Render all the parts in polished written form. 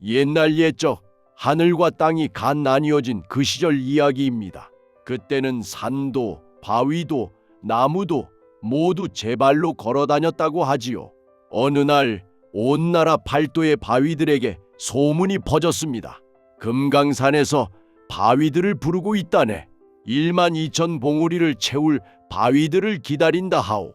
옛날 옛적 하늘과 땅이 간 나뉘어진 그 시절 이야기입니다. 그때는 산도, 바위도, 나무도 모두 제 발로 걸어 다녔다고 하지요. 어느 날 온 나라 팔도의 바위들에게 소문이 퍼졌습니다. 금강산에서 바위들을 부르고 있다네. 1만 2천 봉우리를 채울 바위들을 기다린다 하오.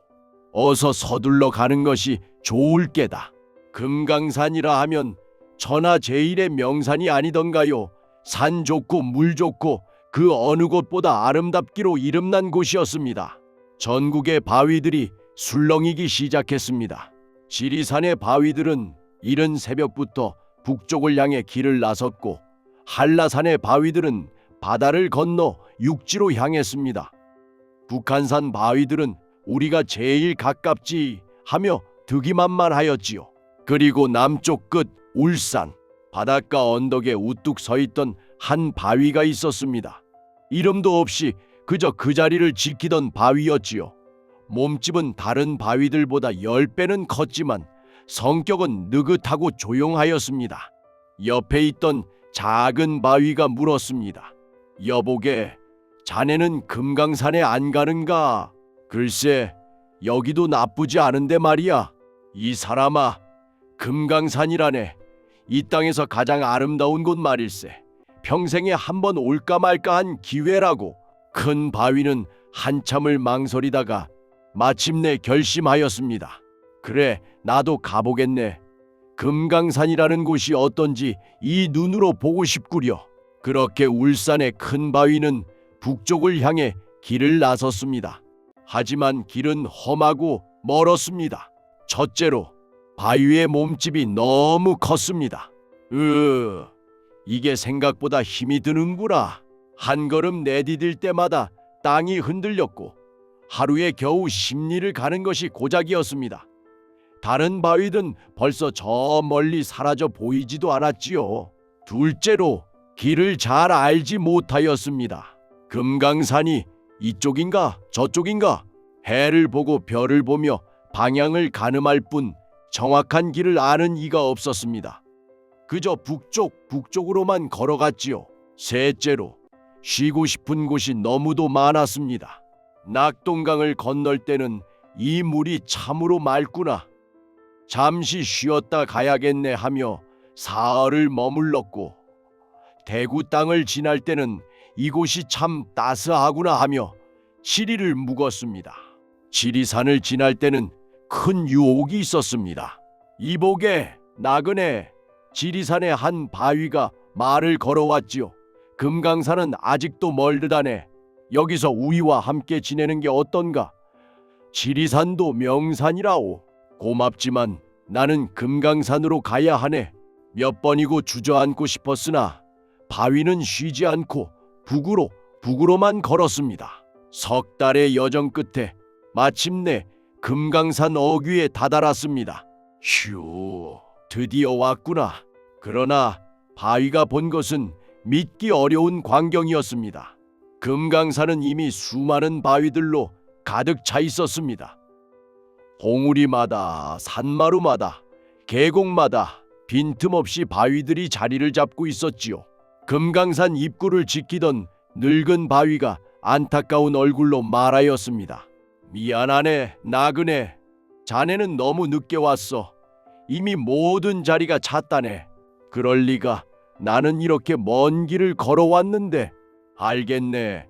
어서 서둘러 가는 것이 좋을 게다. 금강산이라 하면 천하제일의 명산이 아니던가요. 산 좋고 물 좋고 그 어느 곳보다 아름답기로 이름난 곳이었습니다. 전국의 바위들이 술렁이기 시작했습니다. 지리산의 바위들은 이른 새벽부터 북쪽을 향해 길을 나섰고 한라산의 바위들은 바다를 건너 육지로 향했습니다. 북한산 바위들은 우리가 제일 가깝지 하며 득이만만하였지요. 그리고 남쪽 끝 울산 바닷가 언덕에 우뚝 서 있던 한 바위가 있었습니다. 이름도 없이 그저 그 자리를 지키던 바위였지요. 몸집은 다른 바위들보다 10배는 컸지만 성격은 느긋하고 조용하였습니다. 옆에 있던 작은 바위가 물었습니다. 여보게, 자네는 금강산에 안 가는가? 글쎄, 여기도 나쁘지 않은데 말이야. 이 사람아, 금강산이라네. 이 땅에서 가장 아름다운 곳 말일세. 평생에 한 번 올까 말까 한 기회라고. 큰 바위는 한참을 망설이다가 마침내 결심하였습니다. 그래, 나도 가보겠네. 금강산이라는 곳이 어떤지 이 눈으로 보고 싶구려. 그렇게 울산의 큰 바위는 북쪽을 향해 길을 나섰습니다. 하지만 길은 험하고 멀었습니다. 첫째로 바위의 몸집이 너무 컸습니다. 이게 생각보다 힘이 드는구나. 한 걸음 내디딜 때마다 땅이 흔들렸고 하루에 겨우 10리를 가는 것이 고작이었습니다. 다른 바위든 벌써 저 멀리 사라져 보이지도 않았지요. 둘째로 길을 잘 알지 못하였습니다. 금강산이 이쪽인가 저쪽인가 해를 보고 별을 보며 방향을 가늠할 뿐 정확한 길을 아는 이가 없었습니다. 그저 북쪽으로만 걸어갔지요. 셋째로 쉬고 싶은 곳이 너무도 많았습니다. 낙동강을 건널 때는 이 물이 참으로 맑구나. 잠시 쉬었다 가야겠네 하며 사흘을 머물렀고 대구 땅을 지날 때는 이곳이 참 따스하구나 하며 7일을 묵었습니다. 지리산을 지날 때는 큰 유혹이 있었습니다. 이보게, 나그네, 지리산의 한 바위가 말을 걸어왔지요. 금강산은 아직도 멀듯하네. 여기서 우리와 함께 지내는 게 어떤가? 지리산도 명산이라오. 고맙지만 나는 금강산으로 가야 하네. 몇 번이고 주저앉고 싶었으나 바위는 쉬지 않고 북으로만 걸었습니다. 석 달의 여정 끝에 마침내 금강산 어귀에 다다랐습니다. 휴, 드디어 왔구나. 그러나 바위가 본 것은 믿기 어려운 광경이었습니다. 금강산은 이미 수많은 바위들로 가득 차 있었습니다. 봉우리마다, 산마루마다, 계곡마다 빈틈없이 바위들이 자리를 잡고 있었지요. 금강산 입구를 지키던 늙은 바위가 안타까운 얼굴로 말하였습니다. 미안하네, 나그네. 자네는 너무 늦게 왔어. 이미 모든 자리가 찼다네. 그럴 리가. 나는 이렇게 먼 길을 걸어왔는데. 알겠네.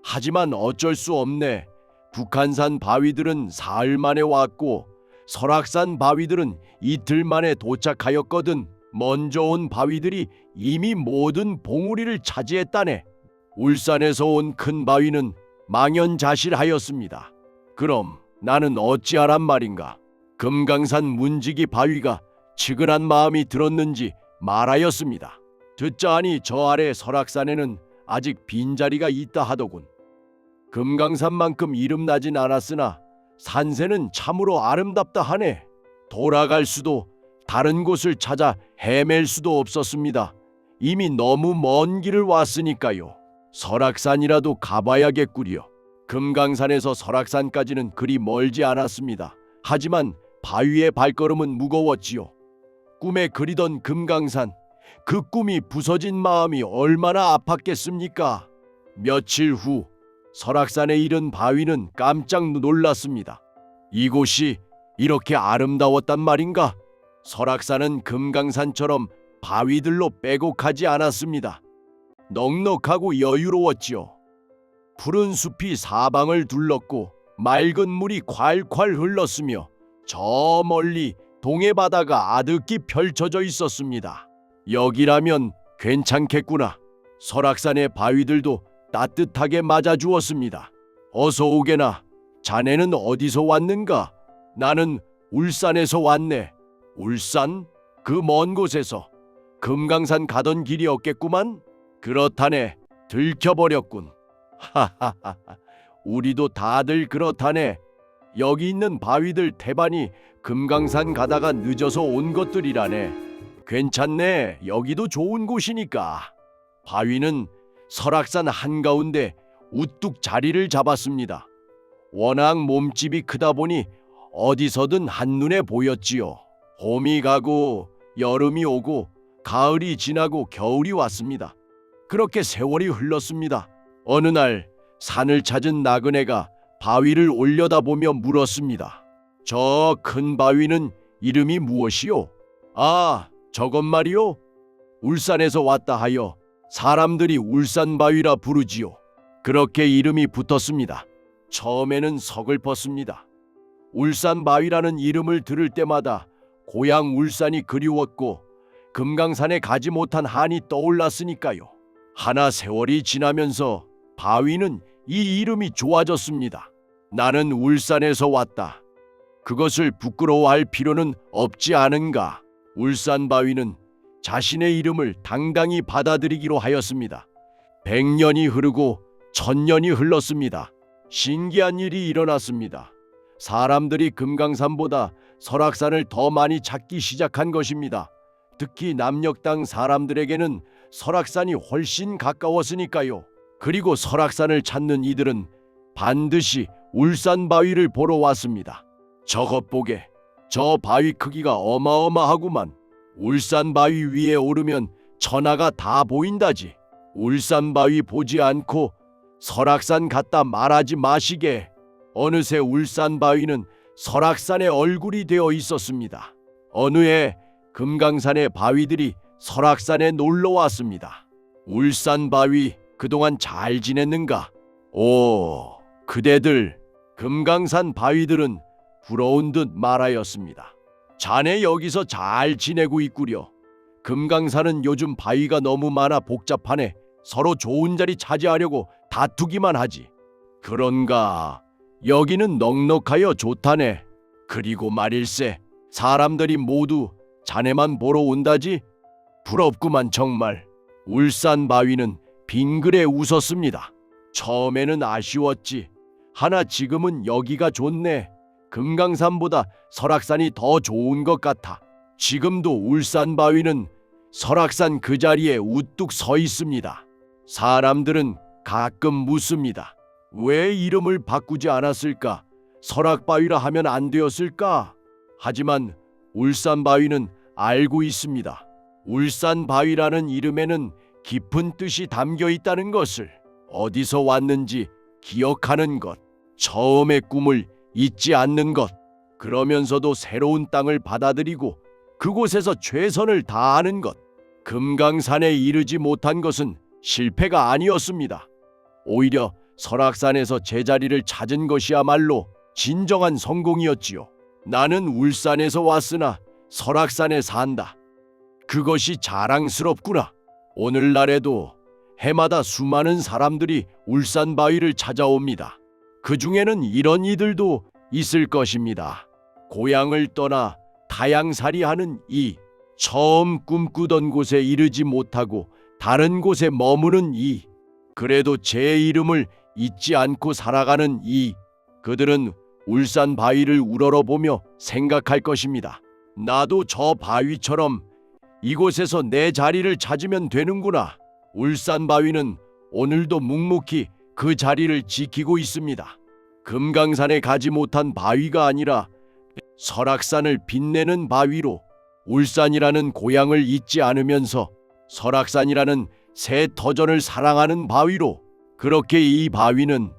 하지만 어쩔 수 없네. 북한산 바위들은 사흘 만에 왔고 설악산 바위들은 이틀 만에 도착하였거든. 먼저 온 바위들이 이미 모든 봉우리를 차지했다네. 울산에서 온 큰 바위는 망연자실하였습니다. 그럼 나는 어찌하란 말인가? 금강산 문지기 바위가 측은한 마음이 들었는지 말하였습니다. 듣자 하니 저 아래 설악산에는 아직 빈자리가 있다 하더군. 금강산만큼 이름나진 않았으나 산세는 참으로 아름답다 하네. 돌아갈 수도 다른 곳을 찾아 헤맬 수도 없었습니다. 이미 너무 먼 길을 왔으니까요. 설악산이라도 가봐야겠구려. 금강산에서 설악산까지는 그리 멀지 않았습니다. 하지만 바위의 발걸음은 무거웠지요. 꿈에 그리던 금강산, 그 꿈이 부서진 마음이 얼마나 아팠겠습니까? 며칠 후 설악산에 이른 바위는 깜짝 놀랐습니다. 이곳이 이렇게 아름다웠단 말인가? 설악산은 금강산처럼 바위들로 빼곡하지 않았습니다. 넉넉하고 여유로웠지요. 푸른 숲이 사방을 둘렀고 맑은 물이 콸콸 흘렀으며 저 멀리 동해 바다가 아득히 펼쳐져 있었습니다. 여기라면 괜찮겠구나. 설악산의 바위들도 따뜻하게 맞아주었습니다. 어서 오게나. 자네는 어디서 왔는가? 나는 울산에서 왔네. 울산? 그 먼 곳에서. 금강산 가던 길이었겠구만. 그렇다네. 들켜버렸군. 하하하하. 우리도 다들 그렇다네. 여기 있는 바위들 태반이 금강산 가다가 늦어서 온 것들이라네. 괜찮네. 여기도 좋은 곳이니까. 바위는 설악산 한가운데 우뚝 자리를 잡았습니다. 워낙 몸집이 크다 보니 어디서든 한눈에 보였지요. 봄이 가고 여름이 오고 가을이 지나고 겨울이 왔습니다. 그렇게 세월이 흘렀습니다. 어느 날 산을 찾은 나그네가 바위를 올려다보며 물었습니다. 저 큰 바위는 이름이 무엇이요? 아, 저것 말이요? 울산에서 왔다 하여 사람들이 울산바위라 부르지요. 그렇게 이름이 붙었습니다. 처음에는 서글펐습니다. 울산바위라는 이름을 들을 때마다 고향 울산이 그리웠고 금강산에 가지 못한 한이 떠올랐으니까요. 하나 세월이 지나면서 바위는 이 이름이 좋아졌습니다. 나는 울산에서 왔다. 그것을 부끄러워할 필요는 없지 않은가? 울산바위는 자신의 이름을 당당히 받아들이기로 하였습니다. 100년이 흐르고 1000년이 흘렀습니다. 신기한 일이 일어났습니다. 사람들이 금강산보다 설악산을 더 많이 찾기 시작한 것입니다. 특히 남녘 사람들에게는 설악산이 훨씬 가까웠으니까요. 그리고 설악산을 찾는 이들은 반드시 울산바위를 보러 왔습니다. 저것 보게. 저 바위 크기가 어마어마하구만. 울산바위 위에 오르면 천하가 다 보인다지. 울산바위 보지 않고 설악산 갔다 말하지 마시게. 어느새 울산바위는 설악산의 얼굴이 되어 있었습니다. 어느 해 금강산의 바위들이 설악산에 놀러 왔습니다. 울산바위, 그동안 잘 지냈는가? 오, 그대들. 금강산 바위들은 부러운 듯 말하였습니다. 자네 여기서 잘 지내고 있구려. 금강산은 요즘 바위가 너무 많아 복잡하네. 서로 좋은 자리 차지하려고 다투기만 하지. 그런가? 여기는 넉넉하여 좋다네. 그리고 말일세, 사람들이 모두 자네만 보러 온다지? 부럽구만 정말. 울산바위는 빙그레 웃었습니다. 처음에는 아쉬웠지. 하나 지금은 여기가 좋네. 금강산보다 설악산이 더 좋은 것 같아. 지금도 울산바위는 설악산 그 자리에 우뚝 서 있습니다. 사람들은 가끔 묻습니다. 왜 이름을 바꾸지 않았을까? 설악바위라 하면 안 되었을까? 하지만 울산바위는 알고 있습니다. 울산바위라는 이름에는 깊은 뜻이 담겨 있다는 것을. 어디서 왔는지 기억하는 것, 처음의 꿈을 잊지 않는 것, 그러면서도 새로운 땅을 받아들이고 그곳에서 최선을 다하는 것. 금강산에 이르지 못한 것은 실패가 아니었습니다. 오히려 설악산에서 제자리를 찾은 것이야말로 진정한 성공이었지요. 나는 울산에서 왔으나 설악산에 산다. 그것이 자랑스럽구나. 오늘날에도 해마다 수많은 사람들이 울산바위를 찾아옵니다. 그 중에는 이런 이들도 있을 것입니다. 고향을 떠나 타향살이하는 이, 처음 꿈꾸던 곳에 이르지 못하고 다른 곳에 머무는 이, 그래도 제 이름을 잊지 않고 살아가는 이, 그들은 울산바위를 우러러보며 생각할 것입니다. 나도 저 바위처럼 이곳에서 내 자리를 찾으면 되는구나. 울산바위는 오늘도 묵묵히 그 자리를 지키고 있습니다. 금강산에 가지 못한 바위가 아니라 설악산을 빛내는 바위로 울산이라는 고향을 잊지 않으면서 설악산이라는 새 터전을 사랑하는 바위로, 그렇게 이 바위는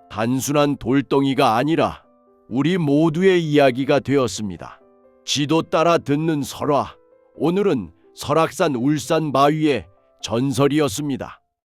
단순한 돌덩이가 아니라 우리 모두의 이야기가 되었습니다. 지도 따라 듣는 설화, 오늘은 설악산 울산 바위의 전설이었습니다.